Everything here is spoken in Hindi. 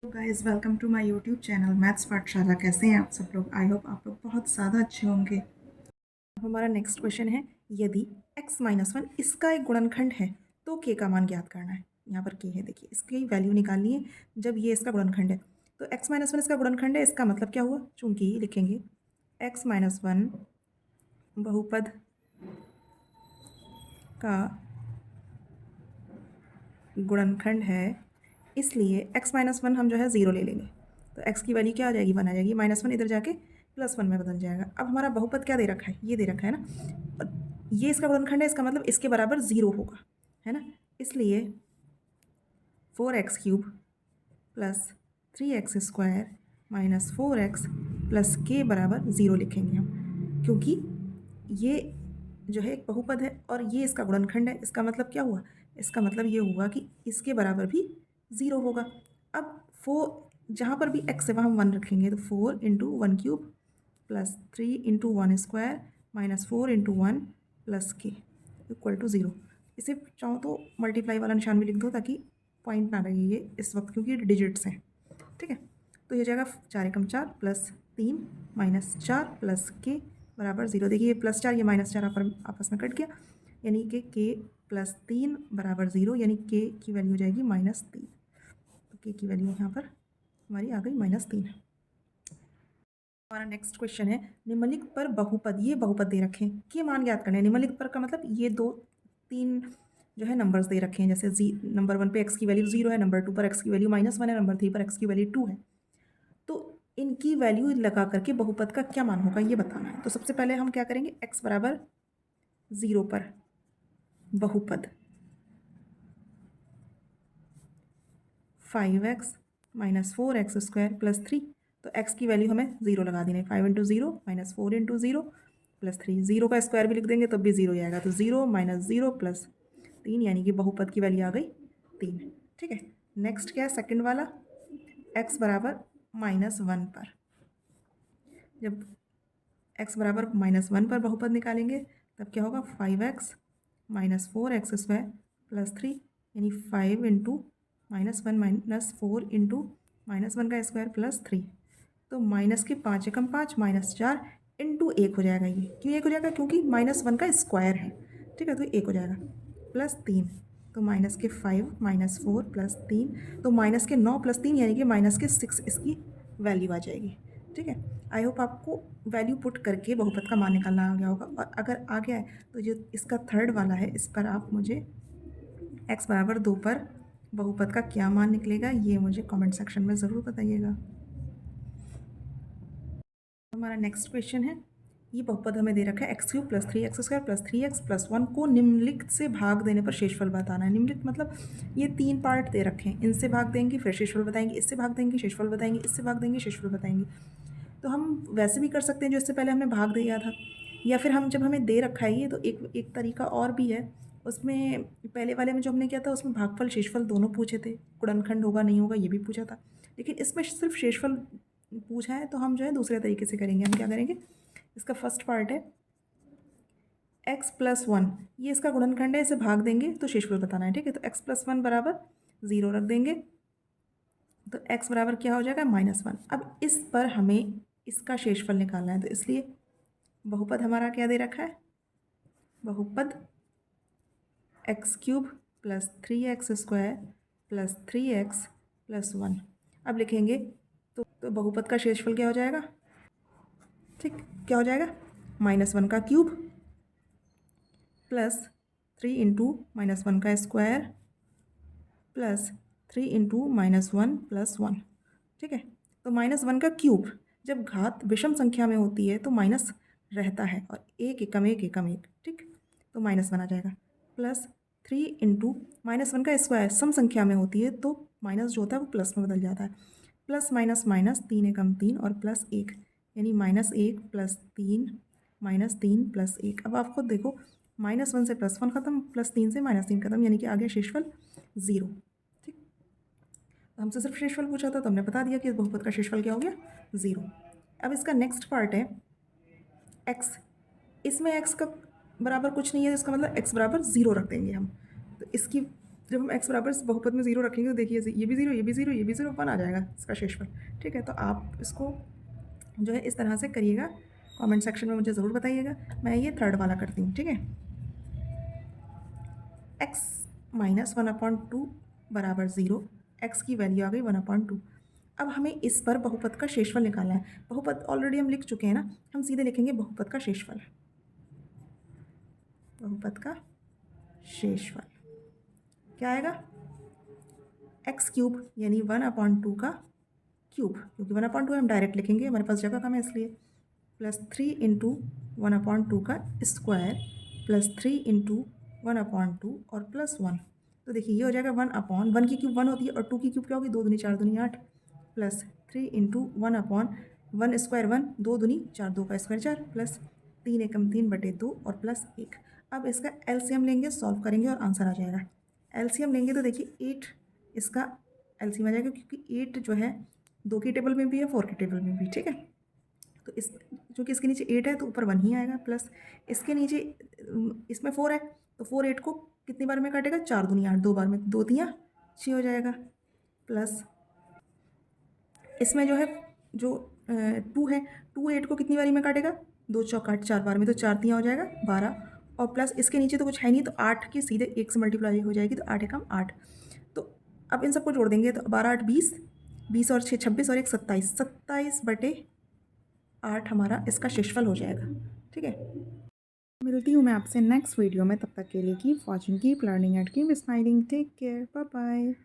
Guys welcome to my YouTube channel maths Pathshala. कैसे हैं आप सब लोग? आई होप आप लोग बहुत ज़्यादा अच्छे होंगे। अब हमारा नेक्स्ट क्वेश्चन है, यदि x-1 इसका एक गुणनखंड है तो k का मान ज्ञात करना है। यहाँ पर k है, देखिए इसकी वैल्यू निकालनी है जब ये इसका गुणनखंड है। तो x-1 इसका गुणनखंड है, इसका मतलब क्या हुआ? चूंकि लिखेंगे x-1 बहुपद का गुणनखंड है, इसलिए x-1 हम जो है 0 ले लेंगे। तो x की वैल्यू क्या आ जाएगी? 1 आ जाएगी। -1 इधर जाके +1 में बदल जाएगा। अब हमारा बहुपद क्या दे रखा है? ये दे रखा है ना, और ये इसका गुणनखंड है, इसका मतलब इसके बराबर 0 होगा, है ना। इसलिए 4x³ + 3x² - 4x + k बराबर 0 लिखेंगे हम, क्योंकि ये जो है एक बहुपद है और ये इसका गुणनखंड है। इसका मतलब क्या हुआ? इसका मतलब ये हुआ कि इसके बराबर भी 0 होगा। अब 4 जहाँ पर भी x है वहाँ हम 1 रखेंगे, तो 4 × 1³ + 3 × 1² - 4 × 1 + k = 0। इसे चाहो तो मल्टीप्लाई वाला निशान भी लिख दो ताकि पॉइंट ना लगे ये इस वक्त, क्योंकि डिजिट्स हैं, ठीक है। तो ये जाएगा 4 × 4 + 3 - 4 + k बराबर 0। देखिए ये +4 ये -4 आपस में कट गया, यानी कि k + 3 बराबर 0, यानी k की वैल्यू हो जाएगी -3। तो k की वैल्यू यहाँ पर हमारी आ गई -3। हमारा नेक्स्ट क्वेश्चन है, निम्नलिखित पर बहुपद, ये बहुपद दे रखे हैं, के मान ज्ञात करने हैं। निम्नलिखित पर का मतलब ये 2-3 जो है नंबर्स दे रखे हैं, जैसे नंबर 1 पे x की वैल्यू 0 है, नंबर 2 पर x की वैल्यू -1 है, नंबर 3 पर x की वैल्यू 2 है। तो इनकी वैल्यू लगा करके बहुपद का क्या मान होगा ये बताना है। तो सबसे पहले हम क्या करेंगे, x बराबर 0 पर बहुपद 5x - 4x² + 3। तो x की वैल्यू हमें 0 लगा देनी है। 5 × 0 - 4 × 0 + 3। 0 का स्क्वायर भी लिख देंगे तब भी 0 ही आएगा। तो 0 - 0 + 3, यानी कि बहुपद की वैल्यू आ गई 3, ठीक है। नेक्स्ट क्या है, सेकंड वाला, x बराबर -1 पर, जब x बराबर -1 पर बहुपद निकालेंगे तब क्या होगा, 5x - 4x² + 3, यानी 5 × -1 - 4 × -1 का स्क्वायर + 3। तो माइनस के 5 एकम 5 -4 × 1 हो जाएगा। ये क्यों 1 हो जाएगा? क्योंकि -1 का स्क्वायर है, ठीक है। तो 1 हो जाएगा +3। तो माइनस के 5 - 4 + 3, तो माइनस के 9 + 3 यानी कि -6 इसकी वैल्यू आ जाएगी, ठीक है। आई होप आपको वैल्यू पुट करके बहुपद का मान निकालना आ गया होगा। और अगर आ गया है तो जो इसका थर्ड वाला है, इस पर आप मुझे x बराबर 2 पर बहुपद का क्या मान निकलेगा ये मुझे कमेंट सेक्शन में ज़रूर बताइएगा। हमारा नेक्स्ट क्वेश्चन है, ये बहुपद हमें दे रखा है x³ + 3x² + 3x + 1 को निम्नलिखित से भाग देने पर शेषफल बताना है। निम्नलिखित मतलब ये 3 पार्ट दे रखे हैं, इनसे भाग देंगे फिर शेषफल बताएंगे, इससे भाग देंगे शेषफल बताएंगे, इससे भाग देंगे शेषफल बताएंगे। तो हम वैसे भी कर सकते हैं जो इससे पहले हमने भाग दिया था, या फिर हम जब हमें दे रखा है ये, तो एक तरीका और भी है। उसमें पहले वाले में जो हमने किया था उसमें भागफल शेषफल दोनों पूछे थे, गुणनखंड होगा नहीं होगा ये भी पूछा था, लेकिन इसमें सिर्फ शेषफल पूछा है। तो हम जो है दूसरे तरीके से करेंगे। हम क्या करेंगे, इसका फर्स्ट पार्ट है x + 1, ये इसका गुणनखंड है, इसे भाग देंगे तो शेषफल बताना है, ठीक है। तो x + 1 बराबर 0 रख देंगे, तो x बराबर क्या हो जाएगा, -1। अब इस पर हमें इसका शेषफल निकालना है, तो इसलिए बहुपद हमारा क्या दे रखा है, बहुपद x³ + 3x² + 3x + 1। अब लिखेंगे तो बहुपद का शेषफल क्या हो जाएगा, ठीक, क्या हो जाएगा, -1 का क्यूब + 3 × -1 का स्क्वायर + 3 × -1 + 1, ठीक है। तो -1 का क्यूब, जब घात विषम संख्या में होती है तो माइनस रहता है, और एक एकम एक एकम एक, ठीक। तो -1 आ जाएगा + 3 × -1 का स्क्वायर सम संख्या में होती है तो माइनस जो होता है वो प्लस में बदल जाता है, प्लस माइनस माइनस 3 एकम 3 और +1, यानी -1 + 3 -3 + 1। अब आप खुद देखो, -1 से +1 खत्म, +3 से -3 खत्म, यानी कि आ गया शेषफल 0, ठीक। हमसे सिर्फ शेषफल पूछा था तो हमने बता दिया कि इस बहुपद का शेषफल क्या हो गया, 0। अब इसका नेक्स्ट पार्ट है x, इसमें x का बराबर कुछ नहीं है, इसका मतलब x बराबर 0 रख देंगे हम। तो इसकी जब हम x बराबर बहुपद में 0 रखेंगे तो देखिए ये भी 0, ये भी 0, ये भी 0, 1 आ जाएगा इसका शेषफल। ठीक है, तो आप इसको जो है इस तरह से करिएगा। कमेंट सेक्शन में मुझे ज़रूर बताइएगा। मैं ये थर्ड वाला करती हूँ। ठीक है, x माइनस 1/2 बराबर 0, x की वैल्यू आ गई 1/2। अब हमें इस पर बहुपद का शेषफल निकालना है। बहुपद ऑलरेडी हम लिख चुके हैं ना, हम सीधे लिखेंगे बहुपद का शेषफल। बहुपद का शेषफल क्या आएगा? एक्स क्यूब यानी 1/2 का क्यूब, क्योंकि 1/2 हम डायरेक्ट लिखेंगे, हमारे पास जगह कम है इसलिए, प्लस 3 इंटू 1/2 का स्क्वायर प्लस 3 इंटू 1/2 और प्लस 1। तो देखिए ये हो जाएगा 1/1 की क्यूब 1 होती है और 2 की क्यूब क्या होगी? 2 दूनी 4 दूनी 8 प्लस 3 इंटू 1/1 स्क्वायर 1, 2 दूनी 4, 2 का स्क्वायर 4 प्लस 3 एकम 3/2 और प्लस 1। अब इसका एलसीएम लेंगे, सॉल्व करेंगे और आंसर आ जाएगा। एलसीएम लेंगे तो देखिए 8 इसका एलसीएम आ जाएगा, क्योंकि 8 जो है 2 की टेबल में भी है, 4 की टेबल में भी। ठीक है, तो इस चूँकि इसके नीचे 8 है तो ऊपर 1 ही आएगा, प्लस इसके नीचे इसमें 4 है तो 4 8 को कितनी बार में काटेगा? 4 दूनी 8, 2 बार में, 2 तियाँ 6 हो जाएगा, प्लस इसमें जो है जो 2 है, 2 8 को कितनी बारी में काटेगा? 2 चौक 8, 4 बार में, तो 4 तियाँ हो जाएगा 12 और प्लस इसके नीचे तो कुछ है नहीं तो 8 की सीधे 1 से मल्टीप्लाई हो जाएगी, तो 8 एकम 8। तो अब इन सबको जोड़ देंगे तो 12 8 20, 20 और 6 26 और 1 27, 27/8 हमारा इसका शेषफल हो जाएगा। ठीक है, मिलती हूँ मैं आपसे नेक्स्ट वीडियो में। तब तक के लिए keep watching, keep learning and keep smiling. Take care, bye bye.